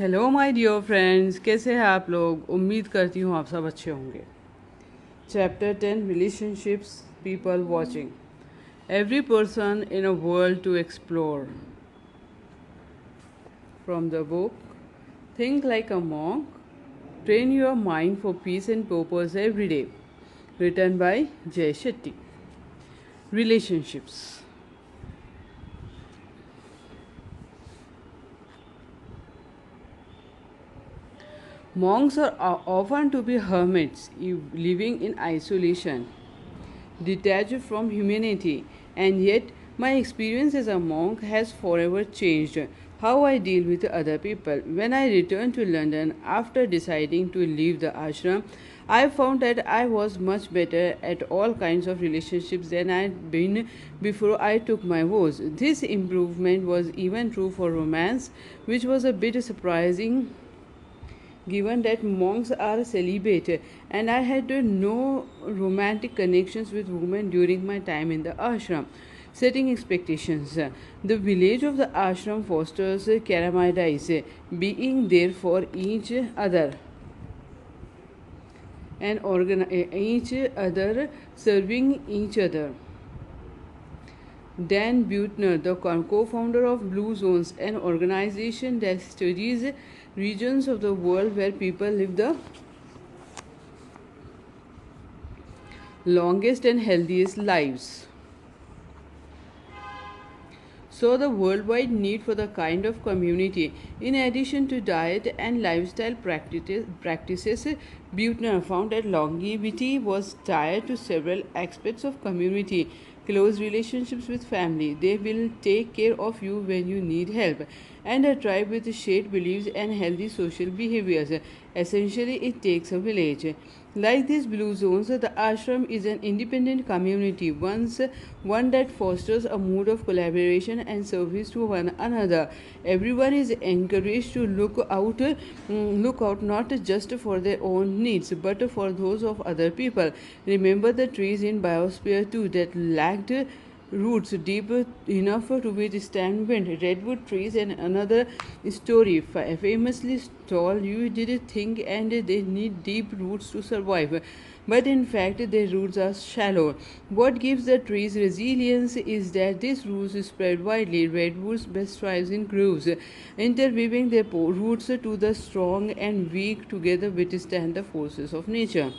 Hello my dear friends, कैसे हैं आप लोग। उम्मीद करती हूँ आप सब अच्छे होंगे। Chapter 10 relationships people watching. Every person in a world to explore. From the book think like a monk, train your mind for peace and purpose every day, written by Jay Shetty. Relationships. Monks are often to be hermits, living in isolation, detached from humanity, and yet my experience as a monk has forever changed how I deal with other people. When I returned to London after deciding to leave the ashram, I found that I was much better at all kinds of relationships than I had been before I took my vows. This improvement was even true for romance, which was a bit surprising given that monks are celibate and I had no romantic connections with women during my time in the ashram. Setting expectations. The village of the ashram fosters Karamidais, being there for each other and each other, serving each other. Dan Buettner, the co-founder of Blue Zones, an organization that studies regions of the world where people live the longest and healthiest lives. So, the worldwide need for the kind of community, in addition to diet and lifestyle practices, Buettner found that longevity was tied to several aspects of community. Close relationships with family, they will take care of you when you need help, and a tribe with shared beliefs and healthy social behaviors. Essentially, it takes a village. Like these blue zones, the ashram is an independent community, one that fosters a mood of collaboration and service to one another. Everyone is encouraged to look out not just for their own needs, but for those of other people. Remember the trees in biosphere too that lacked roots deep enough to withstand wind. Redwood trees and another story famously tall, you did think, and they need deep roots to survive. But in fact, their roots are shallow. What gives the trees resilience is that these roots spread widely. Redwoods best thrives in grooves, interweaving their roots to the strong and weak together withstand the forces of nature.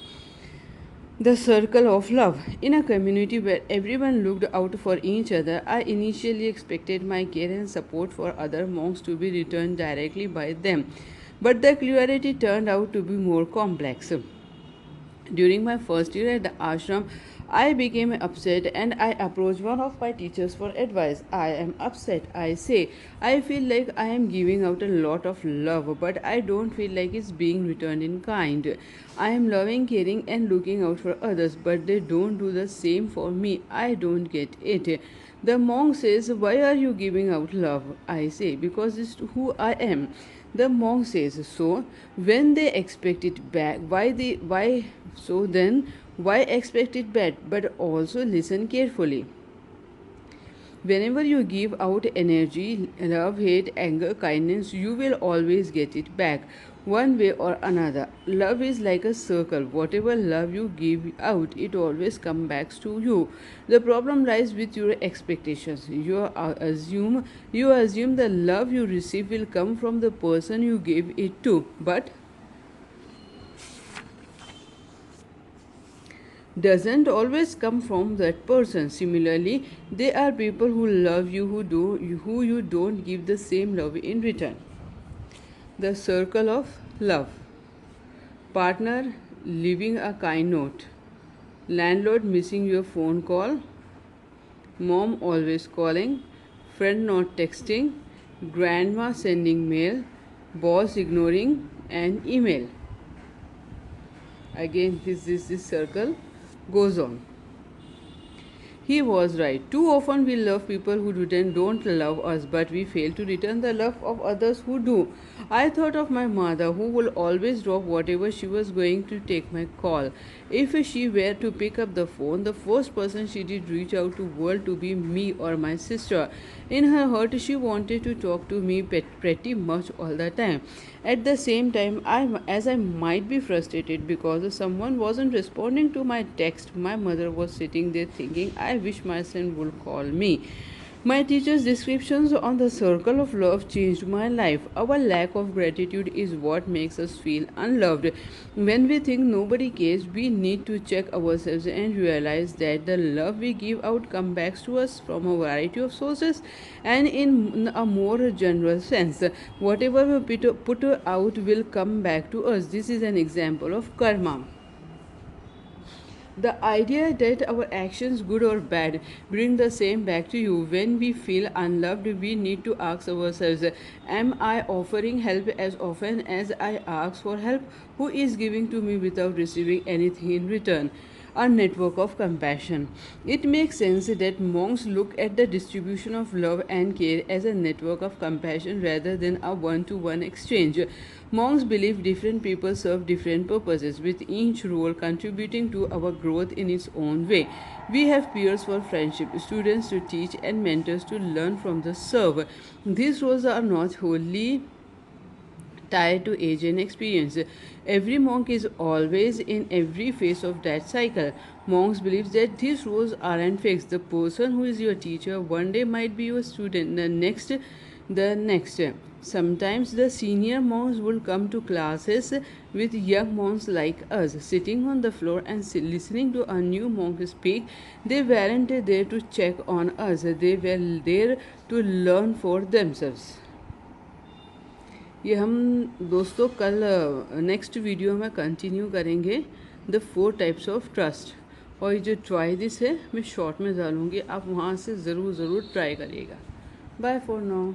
The circle of love. In a community where everyone looked out for each other, I initially expected my care and support for other monks to be returned directly by them. But the clarity turned out to be more complex. During my first year at the ashram, I became upset and I approached one of my teachers for advice. I am upset, I say. I feel like I am giving out a lot of love, but I don't feel like it's being returned in kind. I am loving, caring, and looking out for others, but they don't do the same for me. I don't get it. The monk says, "Why are you giving out love?" I say, "Because it's who I am." The monk says, "So when they expect it back, why so then why expect it back? But also listen carefully. Whenever you give out energy, love, hate, anger, kindness, you will always get it back, one way or another. Love is like a circle. Whatever love you give out, it always comes back to you. The problem lies with your expectations. You assume the love you receive will come from the person you gave it to, but doesn't always come from that person. Similarly, there are people who love you who you don't give the same love in return. The circle of love. Partner leaving a kind note. Landlord missing your phone call. Mom always calling. Friend not texting. Grandma sending mail. Boss ignoring an email. Again, this circle goes on. He was right. Too often we love people who don't love us, but we fail to return the love of others who do. I thought of my mother, who will always drop whatever she was going to take my call. If she were to pick up the phone, the first person she did reach out to world to be me or my sister. In her heart, she wanted to talk to me pretty much all the time. At the same time, as I might be frustrated because someone wasn't responding to my text, my mother was sitting there thinking, I wish my son would call me. My teacher's descriptions on the circle of love changed my life. Our lack of gratitude is what makes us feel unloved. When we think nobody cares, we need to check ourselves and realize that the love we give out comes back to us from a variety of sources and in a more general sense. Whatever we put out will come back to us. This is an example of karma. The idea that our actions, good or bad, bring the same back to you. When we feel unloved, we need to ask ourselves, am I offering help as often as I ask for help? Who is giving to me without receiving anything in return? A network of compassion. It makes sense that monks look at the distribution of love and care as a network of compassion rather than a one to one exchange. Monks believe different people serve different purposes, with each role contributing to our growth in its own way. We have peers for friendship, students to teach, and mentors to learn from the serve. These roles are not wholly tied to age and experience. Every monk is always in every phase of that cycle. Monks believe that these roles aren't fixed. The person who is your teacher one day might be your student, the next. Sometimes the senior monks will come to classes with young monks like us, sitting on the floor and listening to a new monk speak. They weren't there to check on us, they were there to learn for themselves. ये हम दोस्तों कल next video में continue करेंगे the 4 types of trust. और ये जो try this है मैं शॉर्ट में डालूँगी, आप वहाँ से ज़रूर ट्राई करिएगा। Bye for now.